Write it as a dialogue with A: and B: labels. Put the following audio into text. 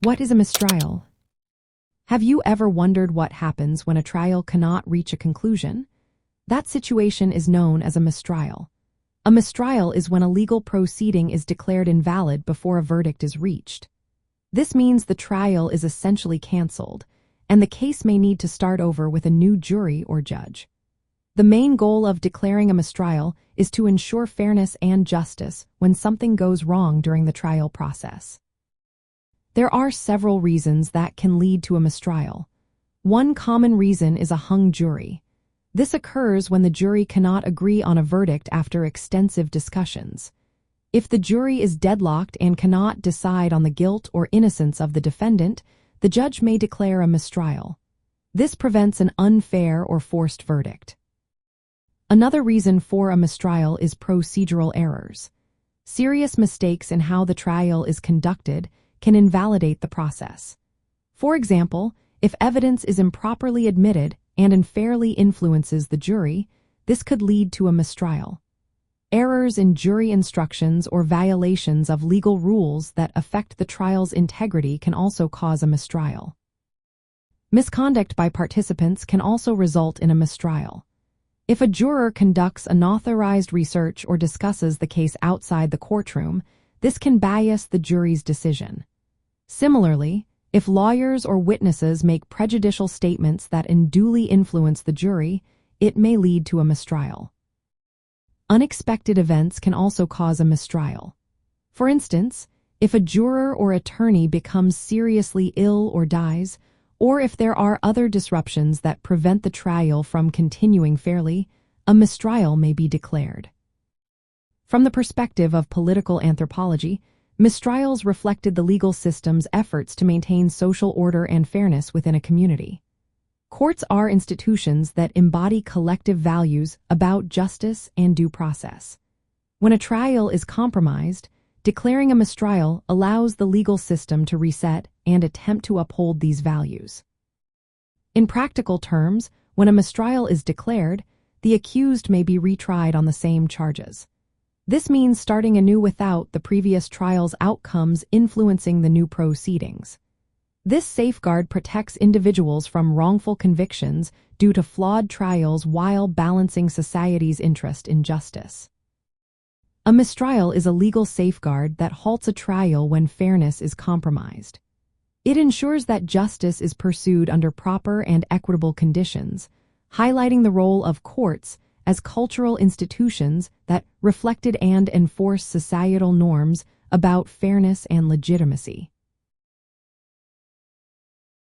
A: What is a mistrial? Have you ever wondered what happens when a trial cannot reach a conclusion? That situation is known as a mistrial. A mistrial is when a legal proceeding is declared invalid before a verdict is reached. This means the trial is essentially canceled, and the case may need to start over with a new jury or judge. The main goal of declaring a mistrial is to ensure fairness and justice when something goes wrong during the trial process. There are several reasons that can lead to a mistrial. One common reason is a hung jury. This occurs when the jury cannot agree on a verdict after extensive discussions. If the jury is deadlocked and cannot decide on the guilt or innocence of the defendant, the judge may declare a mistrial. This prevents an unfair or forced verdict. Another reason for a mistrial is procedural errors. Serious mistakes in how the trial is conducted can invalidate the process. For example, if evidence is improperly admitted and unfairly influences the jury, this could lead to a mistrial. Errors in jury instructions or violations of legal rules that affect the trial's integrity can also cause a mistrial. Misconduct by participants can also result in a mistrial. If a juror conducts unauthorized research or discusses the case outside the courtroom, this can bias the jury's decision. Similarly, if lawyers or witnesses make prejudicial statements that unduly influence the jury, it may lead to a mistrial. Unexpected events can also cause a mistrial. For instance, if a juror or attorney becomes seriously ill or dies, or if there are other disruptions that prevent the trial from continuing fairly, a mistrial may be declared. From the perspective of political anthropology, mistrials reflected the legal system's efforts to maintain social order and fairness within a community. Courts are institutions that embody collective values about justice and due process. When a trial is compromised, declaring a mistrial allows the legal system to reset and attempt to uphold these values. In practical terms, when a mistrial is declared, the accused may be retried on the same charges. This means starting anew without the previous trial's outcomes influencing the new proceedings. This safeguard protects individuals from wrongful convictions due to flawed trials while balancing society's interest in justice. A mistrial is a legal safeguard that halts a trial when fairness is compromised. It ensures that justice is pursued under proper and equitable conditions, highlighting the role of courts as cultural institutions that reflected and enforce societal norms about fairness and legitimacy.